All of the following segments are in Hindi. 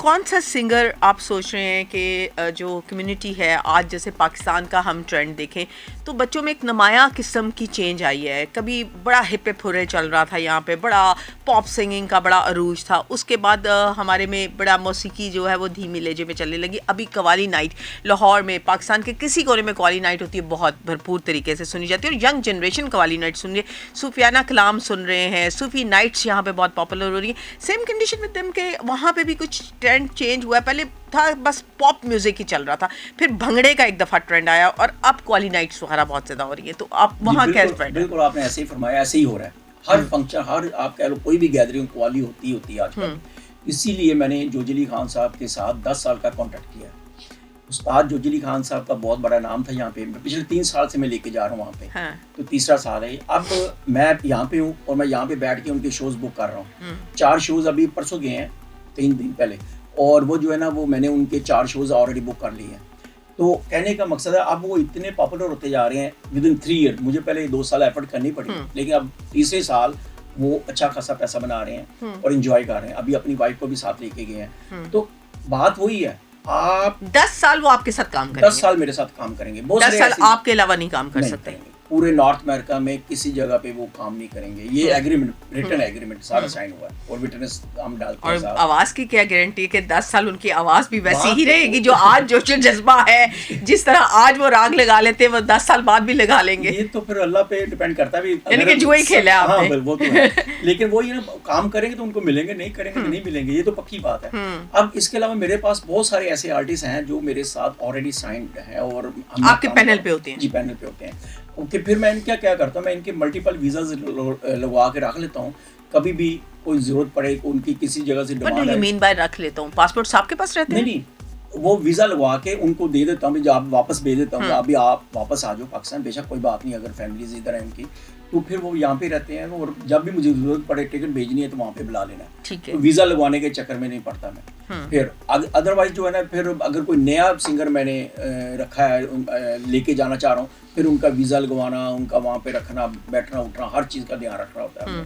कौन सा सिंगर आप सोच रहे हैं कि जो कम्युनिटी है आज, जैसे पाकिस्तान का हम ट्रेंड देखें तो बच्चों में एक नुमाया किस्म की चेंज आई है। कभी बड़ा हिप हिप हुर्रे चल रहा था, यहाँ पे बड़ा पॉप सिंगिंग का बड़ा अरूज था, उसके बाद हमारे में बड़ा मौसीकी जो है वो धीमी लहजे में चलने लगी। अभी कवाली नाइट लाहौर में, पाकिस्तान के किसी कोने में कवाली नाइट होती है, बहुत भरपूर तरीके से सुनी जाती है और यंग जनरेशन कवाली नाइट सुन रही है, सूफियाना कलाम सुन रहे हैं, सूफी नाइट्स यहाँ पे बहुत पॉपुलर हो रही है। सेम कंडीशन विद देम के वहाँ पे भी कुछ ट्रेंड चेंज हुआ। पहले था बस पॉप म्यूजिक ही चल रहा था, फिर भंगड़े का एक दफ़ा ट्रेंड आया और अब कवाली नाइट्स वगैरह बहुत ज़्यादा हो रही है। तो आप वहाँ क्या ट्रेंड? बिल्कुल आपने ऐसे ही फरमाया, ऐसे ही हो रहा है। हर फंक्शन, हर आप कह लो कोई भी गैदरिंग कवाली होती है आजकल। इसीलिए मैंने जोजिली खान साहब के साथ 10 साल का कॉन्ट्रैक्ट किया। उस्ताद जोजिली खान साहब का बहुत बड़ा नाम था यहाँ पे, पिछले 3 साल से मैं लेके जा रहा हूँ वहाँ पे। तो तीसरा साल है अब मैं यहाँ पे हूँ और मैं यहाँ पे बैठ के उनके शोज बुक कर रहा हूँ। 4 शोज अभी परसों गए हैं, 3 दिन पहले, और वो जो है ना वो मैंने उनके 4 शोज ऑलरेडी बुक कर लिए हैं। तो कहने का मकसद है अब वो इतने पॉपुलर होते जा रहे हैं विद इन 3 ईयर। मुझे पहले 2 साल एफर्ट करनी पड़ी, लेकिन अब तीसरे साल वो अच्छा खासा पैसा बना रहे हैं और एंजॉय कर रहे हैं। अभी अपनी वाइफ को भी साथ लेके गए हैं। तो बात वही है, आप 10 साल वो आपके साथ काम करेंगे, 10 साल मेरे साथ काम करेंगे। 10 साल आपके अलावा नहीं काम कर सकते। पूरे नॉर्थ अमेरिका में किसी जगह पे वो काम नहीं करेंगे। ये एग्रीमेंट, रिटन एग्रीमेंट सारा साइन हुआ है और विटनेस हम डालते हैं। और आवाज की क्या गारंटी है कि 10 साल उनकी आवाज भी वैसी ही रहेगी जो आज जोश जज्बा है, जिस तरह आज वो राग लगा लेते हैं वो 10 साल बाद भी लगा लेंगे। ये तो फिर अल्लाह पे डिपेंड करता है, यानी कि जुआ ही खेला है आपने। हाँ, वो तो है। लेकिन वो ये ना, काम करेंगे तो उनको मिलेंगे, नहीं करेंगे तो नहीं मिलेंगे, ये तो पक्की बात है। अब इसके अलावा मेरे पास बहुत सारे ऐसे आर्टिस्ट हैं जो मेरे साथ ऑलरेडी साइंड है और आपके पैनल पे होते हैं। जी, पैनल पे होते हैं। ओके, फिर मैं इनका क्या करता हूँ, मैं इनके मल्टीपल वीज़ाज लगवा के रख लेता हूँ। कभी भी कोई जरूरत पड़े, उनकी किसी जगह से डिमांड है। मीन बाय रख लेता हूँ, पासपोर्ट आपके पास रहते हैं? नहीं, वो वीज़ा लगवा के उनको दे देता हूँ, जब आप वापस भेज देता हूँ, अभी आप वापस आ जाओ पाकिस्तान, बेशक कोई बात नहीं, अगर फैमिलीज इधर है उनकी, तो फिर वो यहाँ पे रहते हैं और जब भी मुझे जरूरत पड़े टिकट भेजनी है तो वहाँ पे बुला लेना है। ठीक है। तो वीज़ा लगवाने के चक्कर में नहीं पड़ता मैं। फिर अदरवाइज जो है ना, फिर अगर कोई नया सिंगर मैंने रखा है, लेके जाना चाह रहा हूँ, फिर उनका वीज़ा लगवाना, उनका वहाँ पे रखना, बैठना उठना, हर चीज़ का ध्यान रखना होता है।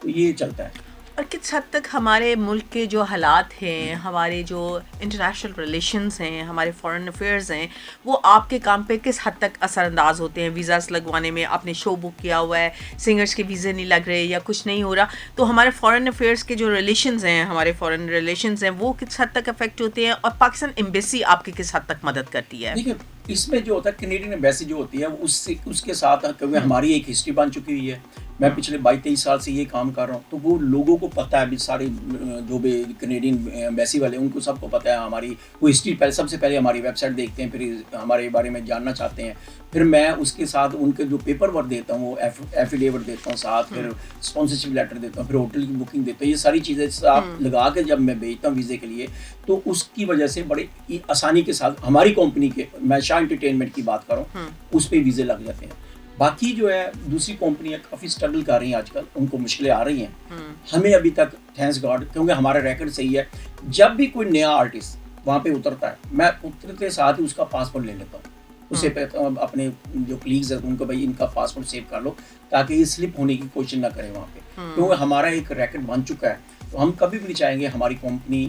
तो ये चलता है। और किस हद तक हमारे मुल्क के जो हालात हैं, हमारे जो इंटरनेशनल रिलेशंस हैं, हमारे फॉरेन अफेयर्स हैं, वो आपके काम पे किस हद तक असरअंदाज होते हैं? वीज़ास लगवाने में, आपने शो बुक किया हुआ है, सिंगर्स के वीज़े नहीं लग रहे या कुछ नहीं हो रहा, तो हमारे फॉरेन अफेयर्स के जो रिलेशंस हैं, हमारे फॉरेन रिलेशंस हैं, वो किस हद तक अफेक्ट होते हैं और पाकिस्तान एम्बेसी आपकी किस हद तक मदद करती है? देखिए, इसमें जो होता है कैनेडियन एम्बेसी जो होती है उसके साथ क्योंकि हमारी एक हिस्ट्री बन चुकी हुई है। मैं पिछले 22-23 साल से ये काम कर रहा हूँ, तो वो लोगों को पता है, अभी सारे जो भी कैनेडियन एम्बेसी वाले उनको सबको पता है हमारी वो हिस्ट्री। पहले सबसे पहले हमारी वेबसाइट देखते हैं, फिर हमारे बारे में जानना चाहते हैं। फिर मैं उसके साथ उनके जो पेपर वर्क देता हूँ, वो एफिडेविट देता हूँ साथ, फिर स्पॉन्सरशिप लेटर देता हूँ, फिर होटल की बुकिंग देता हूँ। ये सारी चीज़ें साथ लगा के जब मैं भेजता हूँ वीज़े के लिए, तो उसकी वजह से बड़े आसानी के साथ हमारी कंपनी के, मैं शाह एंटरटेनमेंट की बात कर रहा हूँ, उस पर वीज़े लग जाते हैं। बाकी जो है दूसरी कंपनियां काफ़ी स्ट्रगल कर रही हैं आजकल, उनको मुश्किलें आ रही हैं। हमें अभी तक थैंक्स गॉड, क्योंकि हमारा रिकॉर्ड सही है, जब भी कोई नया आर्टिस्ट वहाँ पे उतरता है, मैं उतरते साथ ही उसका पासपोर्ट ले लेता हूँ। उसे अपने जो कलीग्स हैं उनको, भाई इनका पासपोर्ट सेव कर लो ताकि ये स्लिप होने की कोशिश ना करें वहाँ पे, क्योंकि हमारा एक रिकॉर्ड बन चुका है। तो हम कभी भी नहीं चाहेंगे हमारी कंपनी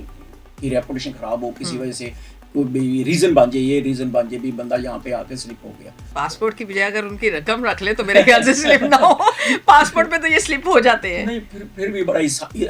की रेपुटेशन खराब हो किसी वजह से, कोई रीजन बन जाए, ये रीजन बन जाए भी बंदा यहाँ पे आके स्लिप हो गया। पासपोर्ट की बजाय अगर उनकी रकम रख ले तो मेरे ख्याल से स्लिप ना हो। पासपोर्ट पे तो ये स्लिप हो जाते हैं। नहीं, फिर भी बड़ा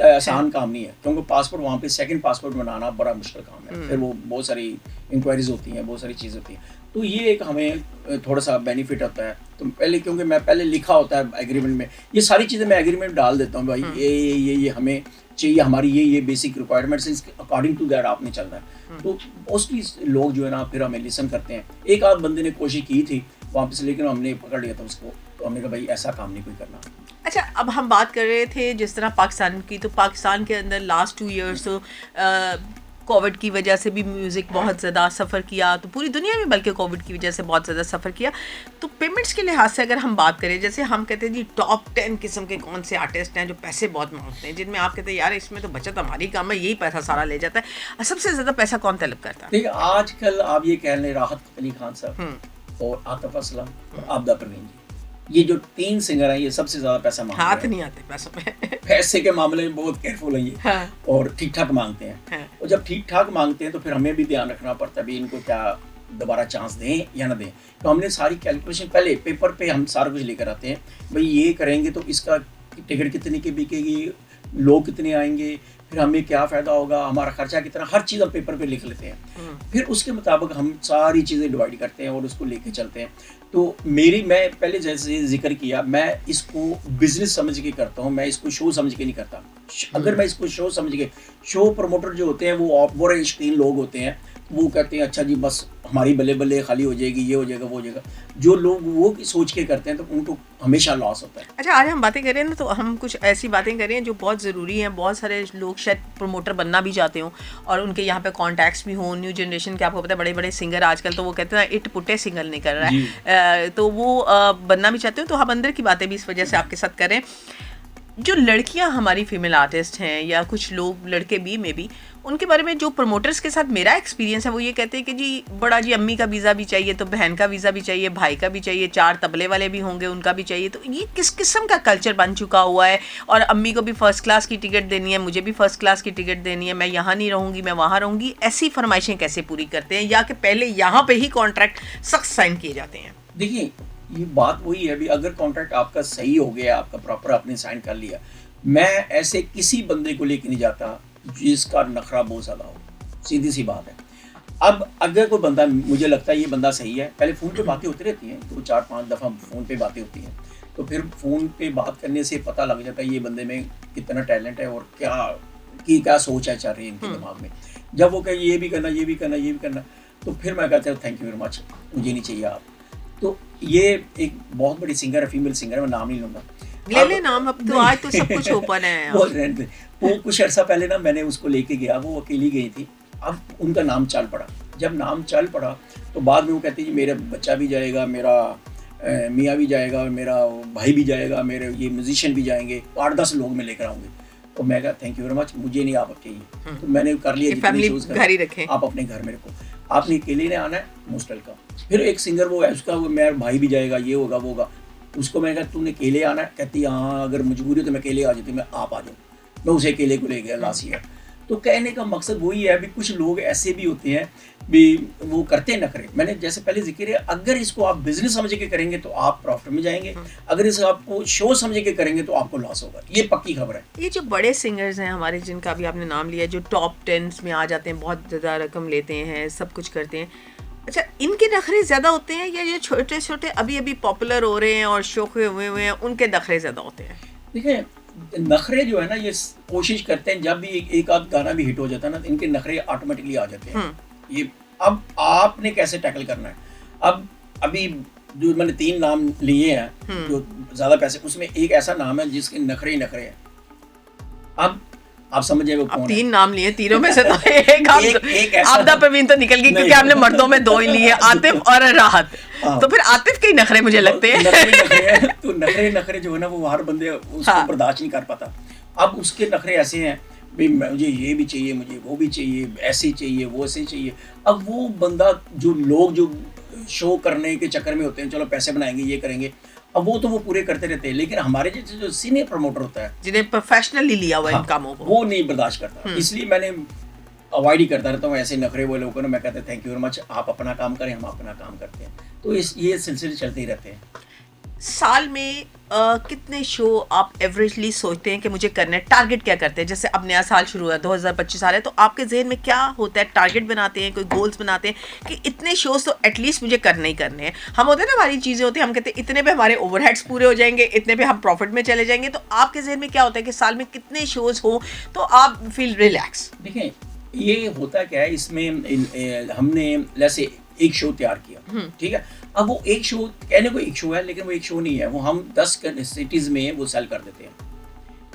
आसान काम नहीं है, क्योंकि पासपोर्ट वहाँ पे सेकंड पासपोर्ट बनाना बड़ा मुश्किल काम है। फिर वो बहुत सारी इंक्वायरीज होती हैं, बहुत सारी चीज़ होती हैं। तो ये एक हमें थोड़ा सा बेनिफिट होता है। तो पहले, क्योंकि मैं पहले लिखा होता है एग्रीमेंट में, ये सारी चीज़ें मैं एग्रीमेंट डाल देता हूँ, भाई ये हमें चाहिए, हमारी ये basic requirements, according to that आपने चलना है। तो मोस्टली लोग जो है ना फिर हमें लिसन करते हैं। एक आध बंदे ने कोशिश की थी वापस, लेकिन हमने पकड़ लिया था उसको, तो हमने कहा भाई ऐसा काम नहीं कोई करना। अच्छा, अब हम बात कर रहे थे जिस तरह पाकिस्तान की, तो पाकिस्तान के अंदर लास्ट 2 ईयर्स कोविड की वजह से भी म्यूज़िक बहुत ज़्यादा सफ़र किया, तो पूरी दुनिया में बल्कि कोविड की वजह से बहुत ज़्यादा सफ़र किया। तो पेमेंट्स के लिहाज से अगर हम बात करें, जैसे हम कहते हैं जी टॉप 10 किस्म के कौन से आर्टिस्ट हैं जो पैसे बहुत मांगते हैं, जिनमें आप कहते हैं यार इसमें तो बचत हमारी काम है, यही पैसा सारा ले जाता है, सबसे ज़्यादा पैसा कौन तलब करता है? देखिए, आजकल आप ये कह लें राहत अली खान साहब और आतिफ असलम और आबिदा परवीन जी, ये जो 3 सिंगर हैं ये सबसे ज़्यादा पैसा मांग रहे हाथ हैं। नहीं आते पैसों में। पैसे के मामले में बहुत केयरफुल हैं ये, हाँ, और ठीक ठाक मांगते हैं। हाँ, और जब ठीक ठाक मांगते हैं तो फिर हमें भी ध्यान रखना पड़ता है भी इनको क्या दोबारा चांस दें या ना दें। तो हमने सारी कैलकुलेशन पहले पेपर पे हम सारा कुछ लेकर आते हैं, भाई ये करेंगे तो इसका टिकट कितने की बिकेगी, लोग कितने आएंगे, फिर हमें क्या फ़ायदा होगा, हमारा खर्चा कितना, हर चीज़ हम पेपर पे लिख लेते हैं। फिर उसके मुताबिक हम सारी चीज़ें डिवाइड करते हैं और उसको लेके चलते हैं। तो मैं पहले जैसे जिक्र किया, मैं इसको बिजनेस समझ के करता हूँ, मैं इसको शो समझ के नहीं करता। अगर मैं इसको शो समझ के, शो प्रमोटर जो होते हैं वो बड़े शौकीन लोग होते हैं, वो कहते हैं अच्छा जी बस हमारी बल्ले बल्ले खाली हो जाएगी, ये हो जाएगा, वो हो जाएगा। जो लोग वो सोच के करते हैं तो उनको हमेशा लॉस होता है। अच्छा, आज हम बातें करें ना, तो हम कुछ ऐसी बातें करें जो बहुत ज़रूरी हैं। बहुत सारे लोग शायद प्रमोटर बनना भी चाहते हों और उनके यहाँ पे कॉन्टैक्ट्स भी हों। न्यू जनरेशन के, आपको पता है, बड़े बड़े सिंगर आजकल तो वो कहते हैं इट पुट्टे सिंगल नहीं कर रहा है, तो वो बनना भी चाहते हो। तो हम अंदर की बातें भी इस वजह से आपके साथ करें। जो लड़कियां हमारी फीमेल आर्टिस्ट हैं या कुछ लोग लड़के भी में भी, उनके बारे में जो प्रमोटर्स के साथ मेरा एक्सपीरियंस है वो ये कहते हैं कि जी बड़ा जी अम्मी का वीज़ा भी चाहिए, तो बहन का वीज़ा भी चाहिए, भाई का भी चाहिए, 4 तबले वाले भी होंगे उनका भी चाहिए। तो ये किस किस्म का कल्चर बन चुका हुआ है। और अम्मी को भी फर्स्ट क्लास की टिकट देनी है, मुझे भी फर्स्ट क्लास की टिकट देनी है, मैं यहाँ नहीं रहूँगी, मैं वहाँ रहूँगी। ऐसी फरमाइशें कैसे पूरी करते हैं, या कि पहले यहाँ पर ही कॉन्ट्रैक्ट सख्त साइन किए जाते हैं? देखिए ये बात वही है, अभी अगर कॉन्ट्रैक्ट आपका सही हो गया, आपका प्रॉपर आपने साइन कर लिया, मैं ऐसे किसी बंदे को लेके नहीं जाता जिसका नखरा बहुत ज़्यादा हो, सीधी सी बात है। अब अगर कोई बंदा, मुझे लगता है ये बंदा सही है, पहले फ़ोन पे बातें होती रहती हैं, 2-4-5 दफ़ा फ़ोन पे बातें होती हैं, तो फिर फ़ोन पे बात करने से पता लग जाता है ये बंदे में कितना टैलेंट है और क्या सोच है चल रही है इनके दिमाग में। जब वो कहे ये भी करना, ये भी करना, ये भी करना, तो फिर मैं कहता हूँ थैंक यू वेरी मच, मुझे नहीं चाहिए आप। तो ये एक बहुत बड़ी सिंगर है, फीमेल सिंगर है, मैं नाम नहीं लूँगा। ले नाम, अब तो आज तो सब कुछ ओपन है। वो रहने दे। वो कुछ अर्सा पहले ना मैंने उसको लेके गया, वो अकेली गई थी। अब उनका नाम चल पड़ा, जब नाम चल पड़ा तो बाद में वो कहती जी मेरा बच्चा भी जाएगा, मेरा मियाँ भी जाएगा, मेरा भाई भी जाएगा, मेरे ये म्यूजिशियन भी जाएंगे, 8-10 लोग मैं लेकर आऊँगी। तो मैं कहा थैंक यू वेरी मच, मुझे नहीं आप चाहिए। तो मैंने कर लिया, फैमिली घर ही रखें, आप अपने घर में रखो, आपने अकेले ने आना है, मोस्ट वेलकम। फिर एक सिंगर वो है, उसका मेरा भाई भी जाएगा, ये होगा वो होगा। उसको मैंने कहा तूने अकेले आना है, कहती हाँ अगर मजबूरी हो तो मैं अकेले आ जाती, मैं आप आ जाऊँ। मैं उसे अकेले को ले गया लास्ट ईयर। तो कहने का मकसद वही है, अभी कुछ लोग ऐसे भी होते हैं भी वो करते हैं नखरे। मैंने जैसे पहले जिक्र है, अगर इसको आप बिजनेस समझ के करेंगे तो आप प्रॉफिट में जाएंगे, अगर इसको आपको शो समझ के करेंगे तो आपको लॉस होगा, ये पक्की खबर है। ये जो बड़े सिंगर्स हैं हमारे, जिनका भी आपने नाम लिया, जो टॉप 10 में आ जाते हैं, बहुत ज़्यादा रकम लेते हैं, सब कुछ करते हैं, अच्छा इनके नखरे ज़्यादा होते हैं या ये छोटे छोटे अभी अभी पॉपुलर हो रहे हैं और शौक हुए हुए हैं उनके नखरे ज़्यादा होते हैं? देखिए नखरे जो है ना, ये कोशिश करते हैं जब भी एक आध गाना भी हिट हो जाता है ना, तो इनके नखरे ऑटोमेटिकली आ जाते हैं। ये अब आपने कैसे टैकल करना है। अब अभी जो मैंने 3 नाम लिए हैं जो ज़्यादा पैसे, उसमें एक ऐसा नाम है जिसके नखरे ही नखरे हैं। अब आप समझ जाए वो कौन है। 3 नाम लिए, तीनों में से तो एक आपदा प्रवीण तो निकल गई, क्योंकि आपने मर्दों में 2 ही लिए, आतिफ और राहत। तो फिर आतिफ के ही नखरे मुझे लगते हैं। तो नखरे जो है ना, वो हर बंदे उसको बर्दाश्त नहीं कर पाता। अब उसके नखरे ऐसे हैं भाई मुझे ये भी चाहिए, मुझे वो भी चाहिए, ऐसे चाहिए, वो ऐसे चाहिए। अब वो बंदा, जो लोग जो शो करने के चक्कर में होते हैं, चलो पैसे बनाएंगे, ये करेंगे, अब वो तो वो पूरे करते रहते हैं, लेकिन हमारे जैसे जो सीनियर प्रमोटर होता है, जिन्हें प्रोफेशनली लिया हुआ इन कामों को, वो नहीं बर्दाश्त करता। इसलिए मैंने अवॉइड ही करता रहता हूँ ऐसे नखरे वो लोगों को। मैं कहता हूँ थैंक यू वेरी मच, आप अपना काम करें, हम अपना काम करते हैं। तो ये सिलसिले चलते ही रहते हैं। साल में कितने शो आप एवरेजली सोचते हैं कि मुझे करने, टारगेट क्या करते हैं? जैसे अब नया साल शुरू हुआ है, 2025 आ रहा है, तो आपके जहन में क्या होता है? टारगेट बनाते हैं, कोई गोल्स बनाते हैं कि इतने शोज तो एटलीस्ट मुझे करने ही करने हैं। हम होते हैं ना, हमारी चीज़ें होती हैं, हम कहते हैं इतने पे हमारे ओवरहेड्स पूरे हो जाएंगे, इतने पे हम प्रॉफिट में चले जाएंगे। तो आपके जहन में क्या होता है कि साल में कितने शोज हो तो आप फील रिलैक्स? देखिए ये होता क्या है, इसमें हमने जैसे एक शो तैयार किया, ठीक है। अब वो एक शो, कहने को एक शो है, लेकिन वो एक शो नहीं है, वो हम 10 सिटीज़ में वो सेल कर देते हैं।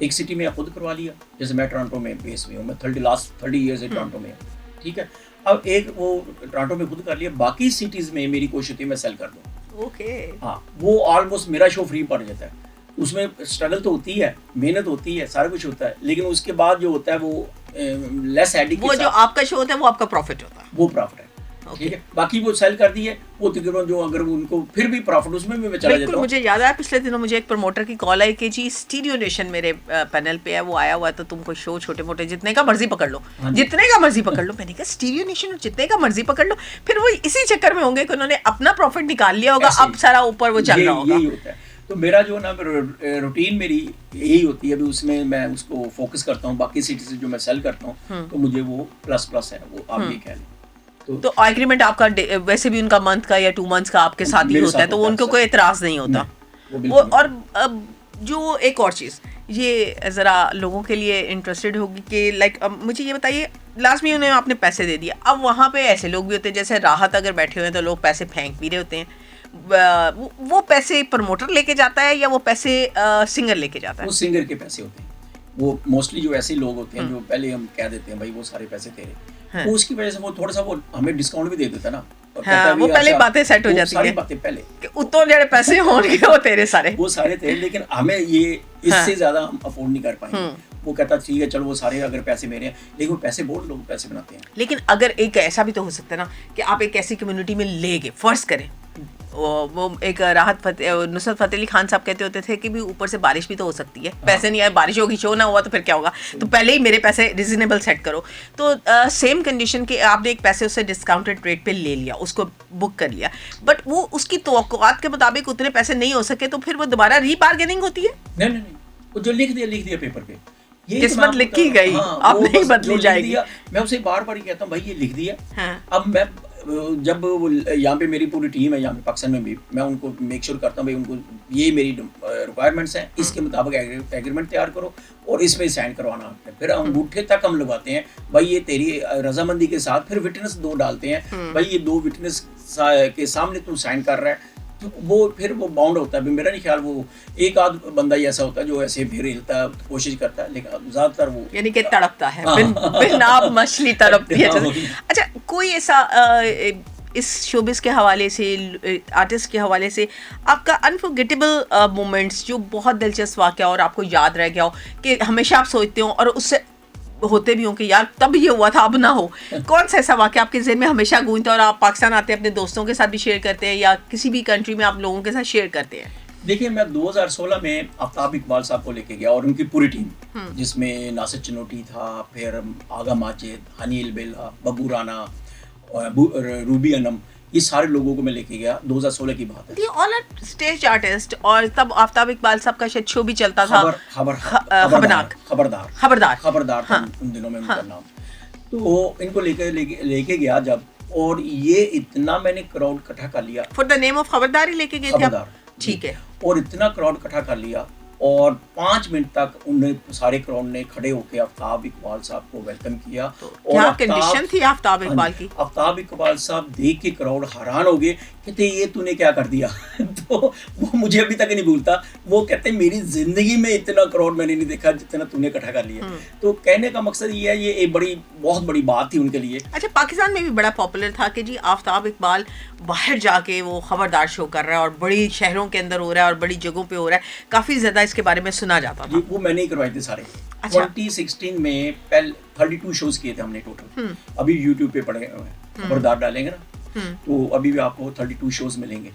एक सिटी में खुद करवा लिया, जैसे मैं टोरंटो में बेस में हूँ, मैं लास्ट 30 ईयर्स से टोरंटो में हूँ, ठीक है। अब एक वो टोरंटो में खुद कर लिया, बाकी सिटीज़ में मेरी कोशिश होती है मैं सेल कर दूँ। ओके। हाँ, वो ऑलमोस्ट मेरा शो फ्री पड़ जाता है। उसमें स्ट्रगल तो होती है, मेहनत होती है, सारा कुछ होता है, लेकिन उसके बाद जो होता है वो लेस एडिक, वो जो आपका शो होता है वो आपका प्रॉफिट होता है, वो प्रॉफिट है। ठीक है, बाकी वो सेल कर दी है, वो तकरीबन जो अगर उनको फिर भी प्रॉफिट उसमें भी मैं चला बिल्कुल जाता हूँ। मुझे याद आया पिछले दिनों मुझे एक प्रमोटर की कॉल आई कि जी स्टीरियो नेशन मेरे पैनल पे है, वो आया हुआ है तो तुमको शो छोटे मोटे जितने का मर्जी पकड़ लो, हाँ जी। जितने का मर्जी पकड़ लो। मैंने कहा स्टीरियो नेशन जितने का मर्जी पकड़ लो, फिर वो इसी चक्कर में होंगे कि उन्होंने अपना प्रॉफिट निकाल लिया होगा, ऐसे अब सारा ऊपर वो चल रहा होगा। यही होता है। तो मेरा जो ना रूटीन मेरी यही होती है, अभी उसमें मैं उसको फोकस करता हूँ, बाकी सिटी से जो मैं सेल करता हूँ तो मुझे वो प्लस है, वो आप ये कह लें। तो एग्रीमेंट आपका वैसे भी उनका मंथ का या 2 मंथ्स का आपके साथ ही मेरे होता है, साथ तो होता है उनको सर। कोई एतराज नहीं होता। वो वो बिल्कुल और अब जो एक और चीज़ ये ज़रा लोगों के लिए इंटरेस्टेड होगी कि लाइक मुझे ये बताइए, लास्ट में उन्हें आपने पैसे दे दिए, अब वहाँ पे ऐसे लोग भी होते हैं जैसे राहत अगर बैठे हुए हैं तो लोग पैसे फेंक भी रहे होते हैं, वो पैसे प्रमोटर लेके जाता है या वो पैसे सिंगर लेके जाता है? वो सिंगर के पैसे होते हैं, वो मोस्टली जो ऐसे लोग होते हैं जो पहले हम कह देते हैं भाई वो सारे पैसे तेरे, वो उसकी वजह से वो थोड़ा सा वो हमें डिस्काउंट भी दे देता है ना। और कहता हाँ, है वो भी पहले अच्छा, बातें सेट हो वो जाती सारी हैं बातें पहले कि उतो जड़े पैसे होंगे वो तेरे सारे। वो सारे थे, लेकिन हमें ये इससे ज्यादा हम अफोर्ड नहीं कर पाएंगे। वो कहता ठीक है चलो वो सारे अगर पैसे मेरे हैं, लेकिन वो पैसे बहुत लोग पैसे बनाते हैं। लेकिन अगर एक ऐसा भी तो हो सकता है ना कि आप एक ऐसी कम्युनिटी में ले गए, फर्ज करें वो एक नुसरत फतेह अली खान साहब कहते होते थे कि भी ऊपर से बारिश भी तो हो सकती है, पैसे नहीं आए, बारिश होगी, शो ना हुआ तो फिर क्या होगा, तो पहले ही मेरे पैसे रिजनेबल सेट करो। तो सेम कंडीशन के आपने एक पैसे उससे डिस्काउंटेड रेट पे ले लिया, उसको बुक कर लिया, बट वो उसकी तवक्कुआत के मुताबिक उतने पैसे नहीं हो सके, तो फिर वो दोबारा रीबार्गेनिंग होती है? नहीं, वो जो लिख दिया पेपर पे, ये किस्मत लिखी गई, हाँ, अब नहीं बदली जाएगी। मैं उसे बार बार ही कहता हूँ भाई ये लिख दिया। हाँ। अब मैं जब यहाँ पे मेरी पूरी टीम है यहाँ पे पाकिस्तान में भी, मैं उनको मेक श्योर करता हूँ भाई उनको ये मेरी रिक्वायरमेंट्स हैं, इसके मुताबिक एग्रीमेंट तैयार करो और इसमें साइन करवाना है। फिर अंगूठे तक हम लगाते हैं भाई ये तेरी रजामंदी के साथ, फिर विटनेस 2 डालते हैं भाई ये 2 विटनेस के सामने तू साइन कर रहा है, तो वो फिर वो बाउंड होता है। मेरा नहीं ख्याल वो एक आध बंदा ही ऐसा होता है जो ऐसे फिर हिलता है, कोशिश करता है, लेकिन ज्यादातर वो यानी कि तड़पता है, बिन आब मछली तड़पती है। अच्छा, कोई ऐसा इस शोबिस के हवाले से, आर्टिस्ट के हवाले से आपका अनफॉरगेटेबल मोमेंट्स जो बहुत दिलचस्प वाक़या और आपको याद रह गया हो कि हमेशा आप सोचते हो और उससे होते भी हो कि यार तब ये हुआ था अब ना हो, कौन सा ऐसा वाक़या आपके ज़हन में हमेशा गूंजता है और आप पाकिस्तान आते हैं अपने दोस्तों के साथ भी शेयर करते हैं या किसी भी कंट्री में आप लोगों के साथ शेयर करते हैं? देखिए मैं 2016 में आफ्ताब इकबाल साहब को लेके गया और उनकी पूरी टीम, जिसमें नासिर चनोटी था, फिर आगा माजिद, हनील बेला, बबू राना, रूबी अनम, ये सारे लोगों को मैं लेके गया। 2016 की बात है। ऑल आर स्टेज आर्टिस्ट और तब आफ्ताब इकबाल साहब का शायद शो भी चलता था, खबरदार था उन दिनों में उनका नाम। तो इनको लेके गया जब, और ये इतना मैंने क्राउड इकट्ठा कर लिया। फॉर द नेम ऑफ खबरदार ही लेके गए थे आप? ठीक है। और इतना क्राउड इकट्ठा कर लिया और 5 मिनट तक उन्हें सारे क्राउड ने खड़े होकर आफ्ताब इकबाल साहब को वेलकम किया। तो क्या कंडीशन थी आफ्ताब इकबाल की? आफ्ताब इकबाल साहब देख के क्राउड हैरान हो गए, कहते ये तूने क्या कर दिया। तो वो मुझे अभी तक नहीं भूलता, वो कहते मेरी जिंदगी में इतना क्राउड मैंने नहीं देखा जितना तूने इकट्ठा कर लिया। तो कहने का मकसद ये है, ये एक बहुत बड़ी बात थी उनके लिए। अच्छा, पाकिस्तान में भी बड़ा पॉपुलर था कि जी आफ्ताब इकबाल बाहर जाके वो खबरदार शो कर रहा है और बड़ी शहरों के अंदर हो रहा है और बड़ी जगहों पे हो रहा है, काफी ज्यादा इसके बारे में सुना जाता था। वो मैंने ही करवाए थे सारे। अच्छा। 2016 में 32 शोज किए थे हमने टोटल। अभी यूट्यूब पे पड़े हुए हैं, खबरदार डालेंगे ना तो अभी भी आपको 32 शोज मिलेंगे।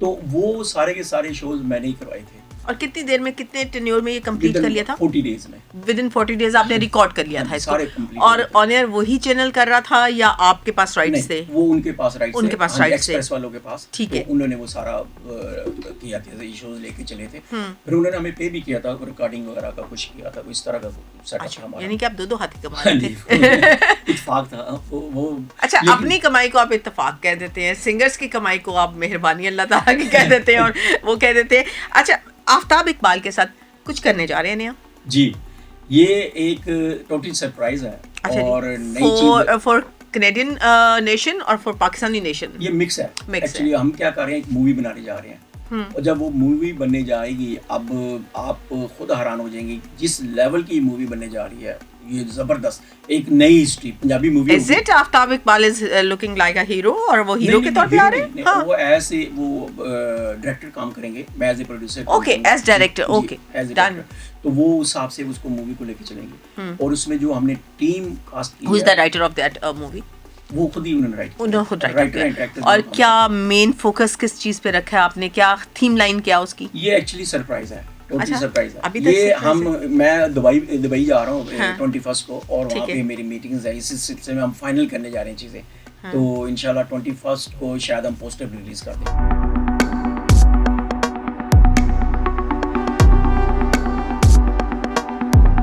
तो वो सारे के सारे शोज मैंने ही करवाए थे। और कितनी देर में, कितने टेन्योर में ये कंप्लीट कर लिया था? 40 डेज में। विद इन 40 डेज आपने रिकॉर्ड कर लिया था इसको? सारे कंप्लीट। और ऑन एयर वही चैनल कर रहा था या आपके पास राइट्स थे? वो उनके पास राइट्स थे, उनके पास राइट्स थे, एक्सप्रेस वालों के पास। ठीक है। तो उन्होंने वो सारा किया था, ये शोज लेके चले थे। फिर उन्होंने हमें पे भी किया था, रिकॉर्डिंग वगैरह का कुछ किया था, इस तरह का सेटअप था हमारा। यानी कि आप 2 हाथी कमा रहे थे। इत्तेफाक था वो। अच्छा, अपनी कमाई को आप इत्तेफाक कह देते हैं, सिंगर्स की कमाई को आप मेहरबानी अल्लाह ताला की कह देते हैं और वो कह देते हैं। अच्छा, आफ्ताब इकबाल के साथ कुछ करने जा रहे हैं नया? जी, ये एक टोटल सरप्राइज है। अच्छा, और नई चीज फॉर कैनेडियन नेशन और फॉर पाकिस्तानी नेशन, ये मिक्स है। एक्चुअली हम क्या कर रहे हैं, एक मूवी बनाने जा रहे हैं और जब वो मूवी बनने जाएगी, अब आप खुद हैरान हो जाएंगे जिस लेवल की मूवी बनने जा रही है। ये जबरदस्त एक नई history Punjabi movie. Is it Aftab Iqbal is looking like a hero और वो हीरो के तौर पे आ रहे हैं? हाँ, वो ऐसे वो डायरेक्टर काम करेंगे, मैं as a producer. Okay, as director. Okay, done. तो वो हिसाब से उसको मूवी को लेके चलेंगे। और उसमें जो हमने टीम कास्ट की है, who is the writer of that movie? वो खुद ही उन्होंने राइट उन्होंने खुद राइटर राइट इंटरेक्टर और क्या मेन फोकस किस चीज़ पे रखा है आपने, क्या थीम लाइन क्या उसकी? ये एक्चुअली सरप्राइज है, टोटली अच्छा, सरप्राइज है। अभी तक ये surprise मैं दुबई जा रहा हूँ हाँ। 21 को, और ठीक वहाँ है। पे मेरी मीटिंग्स है, इसी सिलसिले में हम फाइनल करने जा रहे हैं चीज़ें। तो इंशाल्लाह 21 को शायद हम पोस्टर रिलीज कर दें।